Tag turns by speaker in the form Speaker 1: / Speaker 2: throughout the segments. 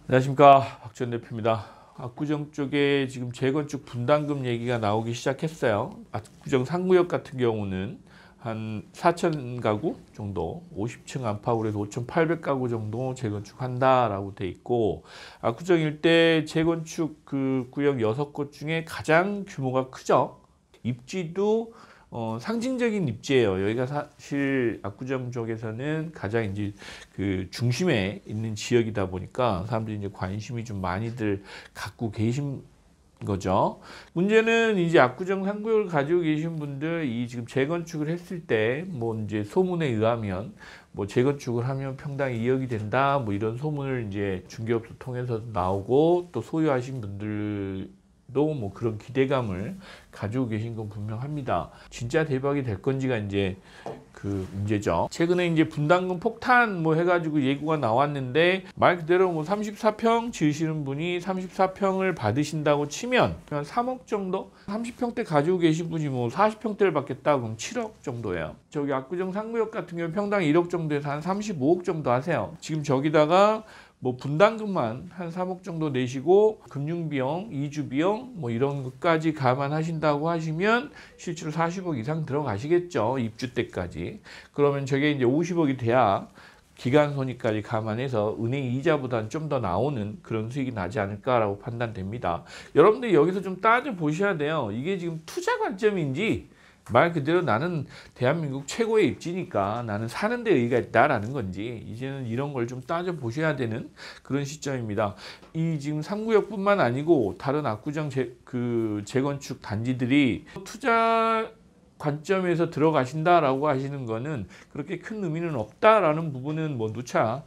Speaker 1: 안녕하십니까, 박지원 대표입니다. 압구정 쪽에 지금 재건축 분담금 얘기가 나오기 시작했어요. 압구정 상구역 같은 경우는 한 4천 가구 정도, 50층 안팎으로 해서 5,800 가구 정도 재건축한다라고 돼 있고, 압구정 일대 재건축 그 구역 6곳 중에 가장 규모가 크죠. 입지도 상징적인 입지예요. 여기가 사실 압구정 쪽에서는 가장 이제 그 중심에 있는 지역이다 보니까 사람들이 이제 관심이 좀 많이들 갖고 계신 거죠. 문제는 이제 압구정 상구역을 가지고 계신 분들 이 지금 재건축을 했을 때 뭐 이제 소문에 의하면 뭐 재건축을 하면 평당 2억이 된다 뭐 이런 소문을 이제 중개업소 통해서 나오고 또 소유하신 분들 뭐 그런 기대감을 가지고 계신 건 분명합니다. 진짜 대박이 될 건지가 이제 그 문제죠. 최근에 이제 분담금 폭탄 뭐 해가지고 예고가 나왔는데 말 그대로 뭐 34평 지으시는 분이 34평을 받으신다고 치면 3억 정도? 30평대 가지고 계신 분이 뭐 40평대를 받겠다 그럼 7억 정도예요. 저기 압구정 상구역 같은 경우 평당 1억 정도에서 한 35억 정도 하세요. 지금 저기다가 뭐 분담금만 한 3억 정도 내시고 금융비용, 이주비용 뭐 이런 것까지 감안하신다고 하시면 실제로 40억 이상 들어가시겠죠. 입주 때까지. 그러면 저게 이제 50억이 돼야 기간 손익까지 감안해서 은행 이자보다는 좀 더 나오는 그런 수익이 나지 않을까라고 판단됩니다. 여러분들 여기서 좀 따져 보셔야 돼요. 이게 지금 투자 관점인지 말 그대로 나는 대한민국 최고의 입지니까 나는 사는 데 의의가 있다라는 건지 이제는 이런 걸 좀 따져 보셔야 되는 그런 시점입니다. 이 지금 3구역뿐만 아니고 다른 압구정 재건축 단지들이 투자 관점에서 들어가신다라고 하시는 거는 그렇게 큰 의미는 없다라는 부분은 뭐 누차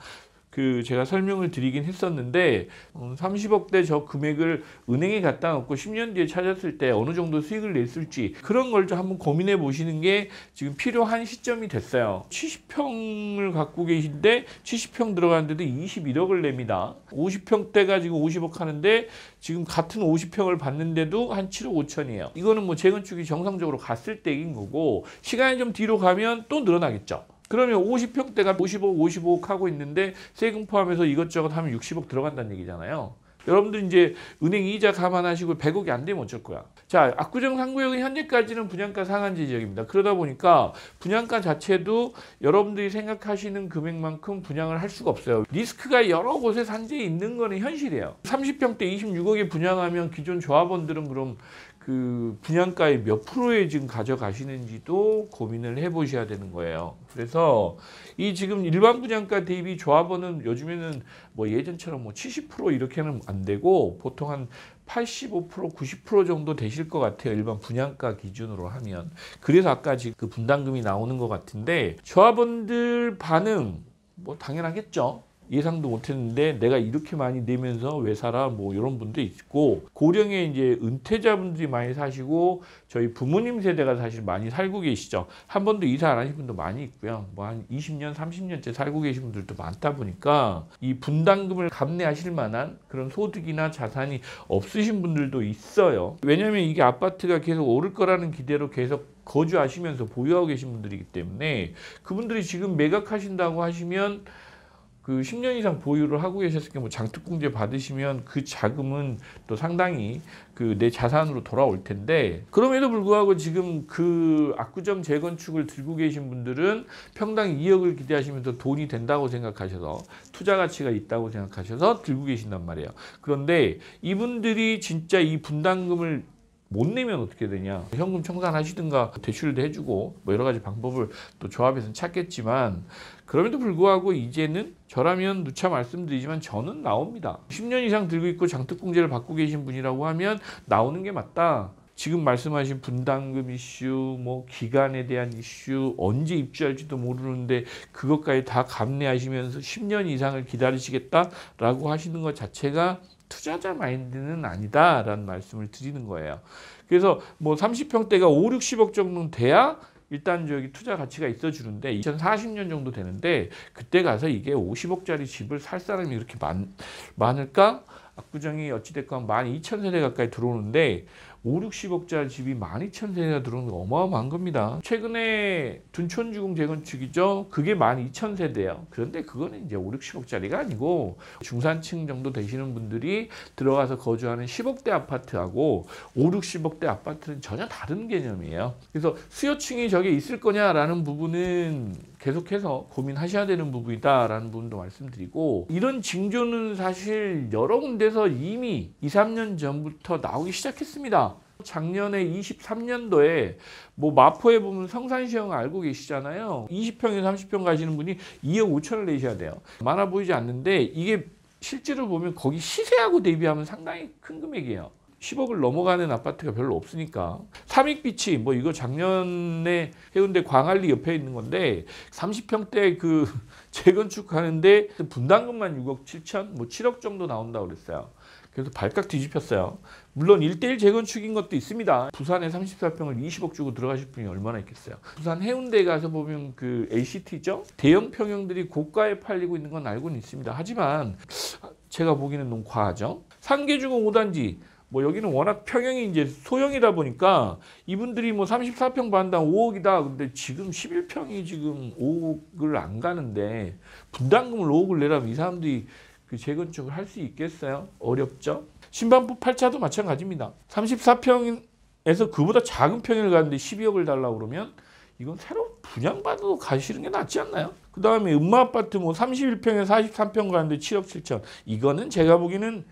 Speaker 1: 제가 설명을 드리긴 했었는데 30억대 저 금액을 은행에 갖다 놓고 10년 뒤에 찾았을 때 어느 정도 수익을 냈을지 그런 걸 좀 한번 고민해 보시는 게 지금 필요한 시점이 됐어요. 70평을 갖고 계신데 70평 들어가는데도 21억을 냅니다. 50평대가 지금 50억 하는데 지금 같은 50평을 받는데도 한 7억 5천이에요. 이거는 뭐 재건축이 정상적으로 갔을 때인 거고 시간이 좀 뒤로 가면 또 늘어나겠죠. 그러면 50평대가 50억, 55억 하고 있는데 세금 포함해서 이것저것 하면 60억 들어간다는 얘기잖아요. 여러분들 이제 은행 이자 감안하시고 100억이 안 되면 어쩔 거야. 자, 압구정 상구역은 현재까지는 분양가 상한제 지역입니다. 그러다 보니까 분양가 자체도 여러분들이 생각하시는 금액만큼 분양을 할 수가 없어요. 리스크가 여러 곳에 산재해 있는 거는 현실이에요. 30평대 26억에 분양하면 기존 조합원들은 그럼 그 분양가의 몇 프로에 지금 가져가시는지도 고민을 해보셔야 되는 거예요. 그래서 이 지금 일반 분양가 대비 조합원은 요즘에는 뭐 예전처럼 뭐 70% 이렇게는 안 되고 보통 한 85%, 90% 정도 되실 것 같아요. 일반 분양가 기준으로 하면. 그래서 아까 지금 그 분담금이 나오는 것 같은데 조합원들 반응 뭐 당연하겠죠. 예상도 못했는데 내가 이렇게 많이 내면서 왜 살아? 뭐 이런 분도 있고 고령의 이제 은퇴자분들이 많이 사시고 저희 부모님 세대가 사실 많이 살고 계시죠. 한 번도 이사 안 하신 분도 많이 있고요. 뭐 한 20년, 30년째 살고 계신 분들도 많다 보니까 이 분담금을 감내하실 만한 그런 소득이나 자산이 없으신 분들도 있어요. 왜냐하면 이게 아파트가 계속 오를 거라는 기대로 계속 거주하시면서 보유하고 계신 분들이기 때문에 그분들이 지금 매각하신다고 하시면 그 10년 이상 보유를 하고 계셨을 경우 장특공제 받으시면 그 자금은 또 상당히 그 내 자산으로 돌아올 텐데 그럼에도 불구하고 지금 그 압구정 재건축을 들고 계신 분들은 평당 2억을 기대하시면서 돈이 된다고 생각하셔서 투자 가치가 있다고 생각하셔서 들고 계신단 말이에요. 그런데 이분들이 진짜 이 분담금을 못 내면 어떻게 되냐. 현금 청산하시든가 대출도 해주고 뭐 여러 가지 방법을 또 조합에서는 찾겠지만 그럼에도 불구하고 이제는 저라면 누차 말씀드리지만 저는 나옵니다. 10년 이상 들고 있고 장특공제를 받고 계신 분이라고 하면 나오는 게 맞다. 지금 말씀하신 분담금 이슈, 뭐 기간에 대한 이슈, 언제 입주할지도 모르는데 그것까지 다 감내하시면서 10년 이상을 기다리시겠다라고 하시는 것 자체가 투자자 마인드는 아니다라는 말씀을 드리는 거예요. 그래서 뭐 30평대가 5, 60억 정도는 돼야 일단 저기 투자 가치가 있어 주는데 2040년 정도 되는데 그때 가서 이게 50억짜리 집을 살 사람이 그렇게 많을까? 압구정이 어찌됐건 12,000세대 가까이 들어오는데 5, 60억짜리 집이 12,000세대가 들어오는 거 어마어마한 겁니다. 최근에 둔촌주공 재건축이죠. 그게 12,000세대예요. 그런데 그거는 이제 5, 60억짜리가 아니고 중산층 정도 되시는 분들이 들어가서 거주하는 10억대 아파트하고 5, 60억대 아파트는 전혀 다른 개념이에요. 그래서 수요층이 저게 있을 거냐라는 부분은 계속해서 고민하셔야 되는 부분이다라는 부분도 말씀드리고, 이런 징조는 사실 여러 군데서 이미 2, 3년 전부터 나오기 시작했습니다. 작년에 23년도에 뭐 마포에 보면 성산시형 알고 계시잖아요. 20평에 30평 가시는 분이 2억 5천을 내셔야 돼요. 많아 보이지 않는데 이게 실제로 보면 거기 시세하고 대비하면 상당히 큰 금액이에요. 10억을 넘어가는 아파트가 별로 없으니까. 삼익빛이 뭐 이거 작년에 해운대 광안리 옆에 있는 건데 30평대 그 재건축하는데 분담금만 6억 7천, 뭐 7억 정도 나온다고 그랬어요. 그래서 발칵 뒤집혔어요. 물론 1:1 재건축인 것도 있습니다. 부산에 34평을 20억 주고 들어가실 분이 얼마나 있겠어요. 부산 해운대에 가서 보면 그 ACT죠. 대형 평형들이 고가에 팔리고 있는 건 알고는 있습니다. 하지만 제가 보기에는 너무 과하죠. 상계주공 5단지 뭐 여기는 워낙 평형이 이제 소형이다 보니까 이분들이 뭐 34평 반당 5억이다. 근데 지금 11평이 지금 5억을 안 가는데 분담금을 5억을 내라면 이 사람들이 그 재건축을 할 수 있겠어요? 어렵죠. 신반포 8차도 마찬가지입니다. 34평에서 그보다 작은 평을 가는데 12억을 달라고 그러면 이건 새로 분양받아도 가시는 게 낫지 않나요? 그 다음에 음마아파트 뭐 31평에 43평 가는데 7억 7천. 이거는 제가 보기에는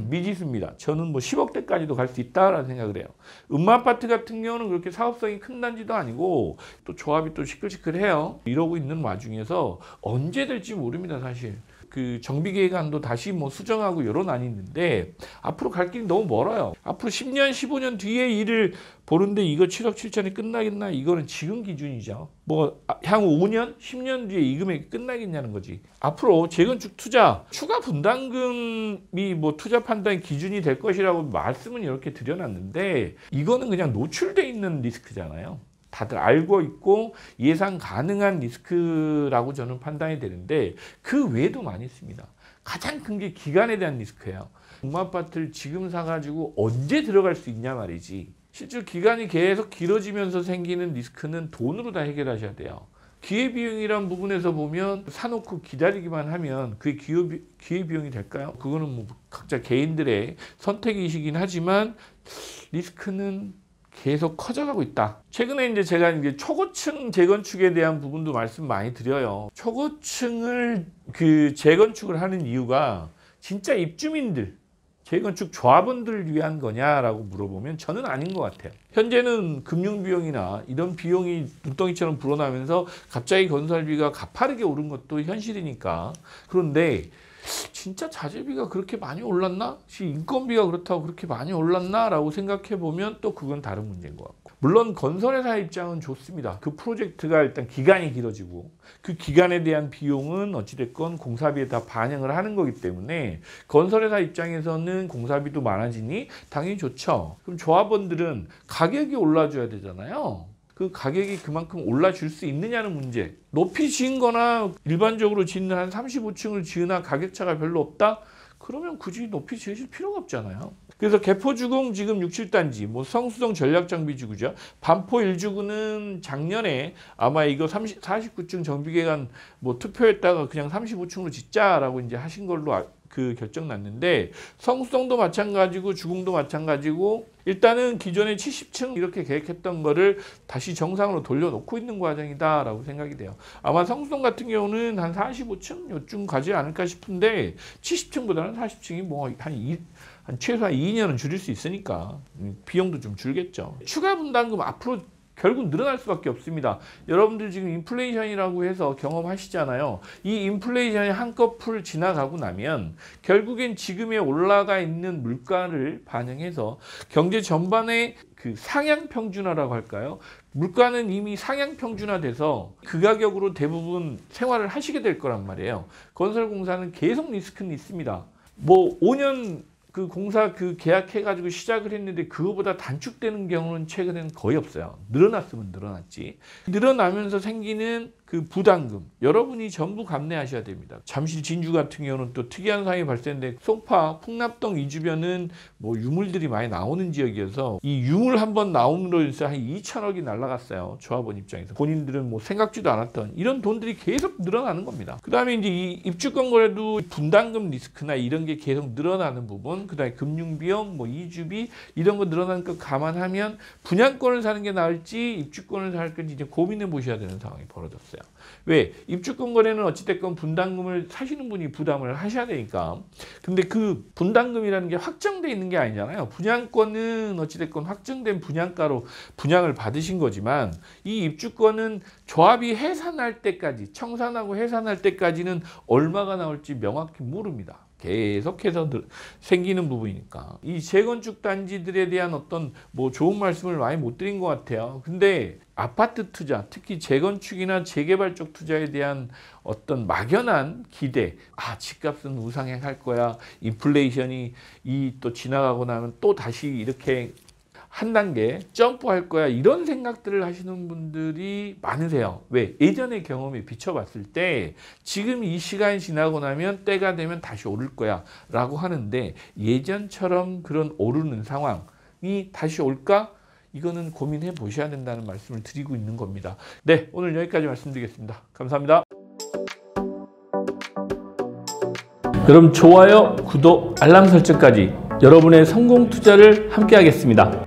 Speaker 1: 미지수입니다. 저는 뭐 10억대까지도 갈 수 있다라는 생각을 해요. 음마아파트 같은 경우는 그렇게 사업성이 큰 단지도 아니고 또 조합이 또 시끌시끌해요. 이러고 있는 와중에서 언제 될지 모릅니다, 사실. 그 정비계획안도 다시 뭐 수정하고 여러 난이 있는데 앞으로 갈 길이 너무 멀어요. 앞으로 10년, 15년 뒤에 일을 보는데 이거 7억 7천이 끝나겠나? 이거는 지금 기준이죠. 뭐 향후 5년, 10년 뒤에 이 금액이 끝나겠냐는 거지. 앞으로 재건축 투자, 추가 분담금이 뭐 투자 판단 기준이 될 것이라고 말씀은 이렇게 드려놨는데 이거는 그냥 노출돼 있는 리스크잖아요. 다들 알고 있고 예상 가능한 리스크라고 저는 판단이 되는데 그 외에도 많이 있습니다. 가장 큰 게 기간에 대한 리스크예요. 음마아파트를 지금 사가지고 언제 들어갈 수 있냐 말이지. 실제로 기간이 계속 길어지면서 생기는 리스크는 돈으로 다 해결하셔야 돼요. 기회비용이란 부분에서 보면 사놓고 기다리기만 하면 그게 기회비용이 될까요? 그거는 뭐 각자 개인들의 선택이시긴 하지만 리스크는 계속 커져가고 있다. 최근에 이제 제가 이제 초고층 재건축에 대한 부분도 말씀 많이 드려요. 초고층을 그 재건축을 하는 이유가 진짜 입주민들, 재건축 조합원들을 위한 거냐라고 물어보면 저는 아닌 것 같아요. 현재는 금융비용이나 이런 비용이 눈덩이처럼 불어나면서 갑자기 건설비가 가파르게 오른 것도 현실이니까. 그런데 진짜 자재비가 그렇게 많이 올랐나? 인건비가 그렇다고 그렇게 많이 올랐나? 라고 생각해 보면 또 그건 다른 문제인 것 같고. 물론 건설회사 입장은 좋습니다. 그 프로젝트가 일단 기간이 길어지고 그 기간에 대한 비용은 어찌됐건 공사비에 다 반영을 하는 거기 때문에 건설회사 입장에서는 공사비도 많아지니 당연히 좋죠. 그럼 조합원들은 가격이 올라줘야 되잖아요. 그 가격이 그만큼 올라줄 수 있느냐는 문제. 높이 지은 거나 일반적으로 짓는 한 35층을 지으나 가격차가 별로 없다? 그러면 굳이 높이 지으실 필요가 없잖아요. 그래서 개포주공 지금 6, 7단지, 뭐 성수동 전략정비지구죠. 반포 1주구는 작년에 아마 이거 49층 정비계획안 뭐 투표했다가 그냥 35층으로 짓자라고 이제 하신 걸로 그 결정 났는데 성수동도 마찬가지고 주공도 마찬가지고 일단은 기존에 70층 이렇게 계획했던 거를 다시 정상으로 돌려놓고 있는 과정이다라고 생각이 돼요. 아마 성수동 같은 경우는 한 45층 요쯤 가지 않을까 싶은데 70층보다는 40층이 뭐 한 최소한 2년은 줄일 수 있으니까 비용도 좀 줄겠죠. 추가 분담금 앞으로 결국 늘어날 수밖에 없습니다. 여러분들 지금 인플레이션이라고 해서 경험하시잖아요. 이 인플레이션이 한꺼풀 지나가고 나면 결국엔 지금에 올라가 있는 물가를 반영해서 경제 전반의 그 상향 평준화라고 할까요? 물가는 이미 상향 평준화돼서 그 가격으로 대부분 생활을 하시게 될 거란 말이에요. 건설공사는 계속 리스크는 있습니다. 뭐 5년 그 공사 그 계약해가지고 시작을 했는데 그거보다 단축되는 경우는 최근에는 거의 없어요. 늘어났으면 늘어났지. 늘어나면서 생기는 그 그 부담금 여러분이 전부 감내하셔야 됩니다. 잠실 진주 같은 경우는 또 특이한 상황이 발생했는데 송파 풍납동 이 주변은 뭐 유물들이 많이 나오는 지역이어서 이 유물 한번 나옴으로 인해서 한 2천억이 날라갔어요. 조합원 입장에서. 본인들은 뭐 생각지도 않았던 이런 돈들이 계속 늘어나는 겁니다. 그 다음에 이제 이 입주권 거래도 분담금 리스크나 이런 게 계속 늘어나는 부분, 그 다음에 금융비용, 뭐 이주비 이런 거 늘어나는 거 감안하면 분양권을 사는 게 나을지 입주권을 살 건지 이제 고민해 보셔야 되는 상황이 벌어졌어요. 왜? 입주권 거래는 어찌됐건 분담금을 사시는 분이 부담을 하셔야 되니까. 근데 그 분담금이라는 게 확정돼 있는 게 아니잖아요. 분양권은 어찌됐건 확정된 분양가로 분양을 받으신 거지만 이 입주권은 조합이 해산할 때까지, 청산하고 해산할 때까지는 얼마가 나올지 명확히 모릅니다. 계속해서 생기는 부분이니까. 이 재건축 단지들에 대한 어떤 뭐 좋은 말씀을 많이 못 드린 것 같아요. 근데 아파트 투자, 특히 재건축이나 재개발 쪽 투자에 대한 어떤 막연한 기대, 집값은 우상향할 거야, 인플레이션이 또 지나가고 나면 또 다시 이렇게 한 단계 점프할 거야, 이런 생각들을 하시는 분들이 많으세요. 왜? 예전의 경험에 비춰봤을 때 지금 이 시간이 지나고 나면 때가 되면 다시 오를 거야 라고 하는데, 예전처럼 그런 오르는 상황이 다시 올까? 이거는 고민해 보셔야 된다는 말씀을 드리고 있는 겁니다. 네, 오늘 여기까지 말씀드리겠습니다. 감사합니다.
Speaker 2: 여러분, 좋아요, 구독, 알람 설정까지 여러분의 성공 투자를 함께 하겠습니다.